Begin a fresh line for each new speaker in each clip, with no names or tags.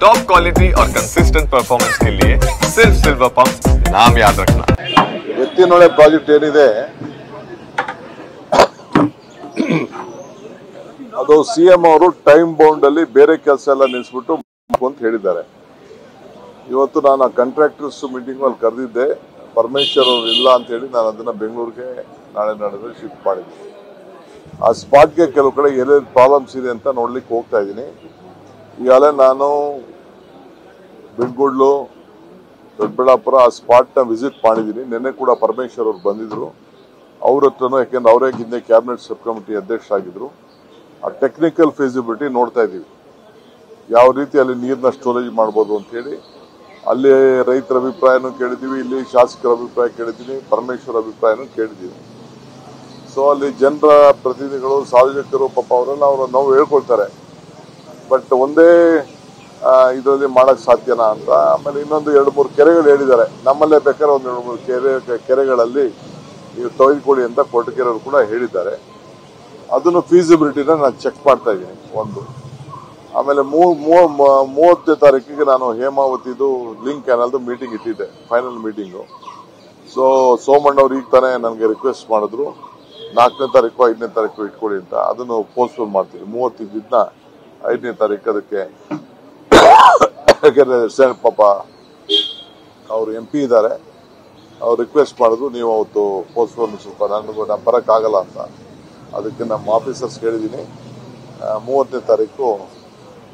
Top quality और consistent performance के लिए सिर्फ सिल्वर पंप नाम याद रखना।
ಎತ್ತಿನೊಳೆ ಪ್ರಾಜೆಕ್ಟ್ ಏನಿದೆ ಅದು ಸಿಎಂ ಅವರು ಟೈಮ್ ಬೌಂಡ್ ಅಲ್ಲಿ ಬೇರೆ ಕೆಲಸ ಎಲ್ಲ ನಿಲ್ಲಿಸ್ಬಿಟ್ಟು ಅಂತ ಹೇಳಿದ್ದಾರೆ. ಇವತ್ತು ನಾನು ಕಾಂಟ್ರಾಕ್ಟರ್ಸ್ ಮೀಟಿಂಗ್ ಅಲ್ಲಿ ಕರೆದಿದ್ದೆ. ಪರಮೇಶ್ವರ್ ಅವರು ಇಲ್ಲ ಅಂತ ಹೇಳಿ ನಾನು ಅದನ್ನ ಬೆಂಗಳೂರಿಗೆ ನಾಳೆ ನಾಡಿದ್ದು ಶಿಫ್ಟ್ ಮಾಡಿದ್ದೀನಿ. ಆ ಸ್ಪಾಟ್ಗೆ ಕೆಲವು ಕಡೆ ಎಲ್ಲೆಲ್ಲಿ ಪ್ರಾಬ್ಲಮ್ಸ್ ಇದೆ ಅಂತ ನೋಡ್ಲಿಕ್ಕೆ ಹೋಗ್ತಾ ಇದ್ದೀನಿ. ಈಗಾಗಲೇ ನಾನು ಬಿಂಡ್ಗುಡ್ಲು ದೊಡ್ಡಬಳ್ಳಾಪುರ ಆ ಸ್ಪಾಟ್ನ ವಿಸಿಟ್ ಮಾಡಿದ್ದೀನಿ. ನಿನ್ನೆ ಕೂಡ ಪರಮೇಶ್ವರ್ ಅವರು ಬಂದಿದ್ರು. ಅವ್ರ ಹತ್ರನೂ, ಯಾಕೆಂದ್ರೆ ಅವರೇ ಹಿಂದೆ ಕ್ಯಾಬಿನೆಟ್ ಸಬ್ ಕಮಿಟಿ ಅಧ್ಯಕ್ಷರಾಗಿದ್ರು, ಆ ಟೆಕ್ನಿಕಲ್ ಫೀಸಿಬಿಲಿಟಿ ನೋಡ್ತಾ ಇದ್ದೀವಿ. ಯಾವ ರೀತಿ ಅಲ್ಲಿ ನೀರನ್ನ ಸ್ಟೋರೇಜ್ ಮಾಡ್ಬೋದು ಅಂತ ಹೇಳಿ ಅಲ್ಲಿ ರೈತರ ಅಭಿಪ್ರಾಯನೂ ಕೇಳಿದ್ದೀವಿ, ಇಲ್ಲಿ ಶಾಸಕರ ಅಭಿಪ್ರಾಯ ಕೇಳಿದ್ದೀನಿ, ಪರಮೇಶ್ವರ್ ಅಭಿಪ್ರಾಯನೂ ಕೇಳಿದ್ದೀವಿ. ಸೊ ಅಲ್ಲಿ ಜನರ ಪ್ರತಿನಿಧಿಗಳು, ಸಾರ್ವಜನಿಕರು ಪಾಪ ಅವರೆಲ್ಲ ಅವರ ನೋವು ಹೇಳ್ಕೊಳ್ತಾರೆ. ಬಟ್ ಒಂದೇ ಇದರಲ್ಲಿ ಮಾಡಕ್ ಸಾಧ್ಯನಾ ಅಂತ. ಆಮೇಲೆ ಇನ್ನೊಂದು 2-3 ಕೆರೆಗಳು ಹೇಳಿದ್ದಾರೆ. ನಮ್ಮಲ್ಲೇ ಬೇಕಾದ್ರೆ ಒಂದು 2-3 ಕೆರೆಗಳಲ್ಲಿ ನೀವು ತೆಗೆದುಕೊಳ್ಳಿ ಅಂತ ಕೊರಟಗೆರೆಯವರು ಕೂಡ ಹೇಳಿದ್ದಾರೆ. ಅದನ್ನು ಫೀಸಿಬಿಲಿಟಿನ ನಾನು ಚೆಕ್ ಮಾಡ್ತಾ ಇದ್ದೀನಿ ಒಂದು. ಆಮೇಲೆ 30ನೇ ತಾರೀಕಿಗೆ ನಾನು ಹೇಮಾವತಿದು ಲಿಂಕ್ ಕ್ಯಾನಲ್ದು ಮೀಟಿಂಗ್ ಇಟ್ಟಿದ್ದೆ, ಫೈನಲ್ ಮೀಟಿಂಗು. ಸೊ ಸೋಮಣ್ಣವ್ರು ಈಗ ತಾನೇ ನನಗೆ ರಿಕ್ವೆಸ್ಟ್ ಮಾಡಿದ್ರು 4ನೇ ತಾರೀಕು 5ನೇ ತಾರೀಕು ಇಟ್ಕೊಳ್ಳಿ ಅಂತ. ಅದನ್ನು ಪೋಸ್ಟ್ಪೋನ್ ಮಾಡ್ತೀವಿ. 30 ಇದ್ದಿದ್ದನ್ನ 5ನೇ ತಾರೀಕು ಅದಕ್ಕೆ, ಯಾಕೆಂದ್ರೆ ಪಾಪ ಅವರು MP ಇದ್ದಾರೆ, ಅವ್ರು ರಿಕ್ವೆಸ್ಟ್ ಮಾಡಿದ್ರು ನೀವು ಅವತ್ತು ಪೋಸ್ಟ್ಪೋನ್ ಸ್ವಲ್ಪ ನಾನು ಬರೋಕ್ಕಾಗಲ್ಲ ಅಂತ. ಅದಕ್ಕೆ ನಮ್ಮ ಆಫೀಸರ್ಸ್ ಹೇಳಿದ್ದೀನಿ 30ನೇ ತಾರೀಕು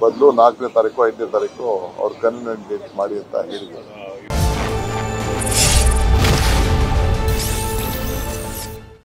ಬದಲು 4ನೇ ತಾರೀಕು 5ನೇ ತಾರೀಕು ಅವ್ರು ಕನ್ವೀನಿಯಂಟ್ ಡೇಟ್ ಮಾಡಿ ಅಂತ ಹೇಳಿದ್ರು.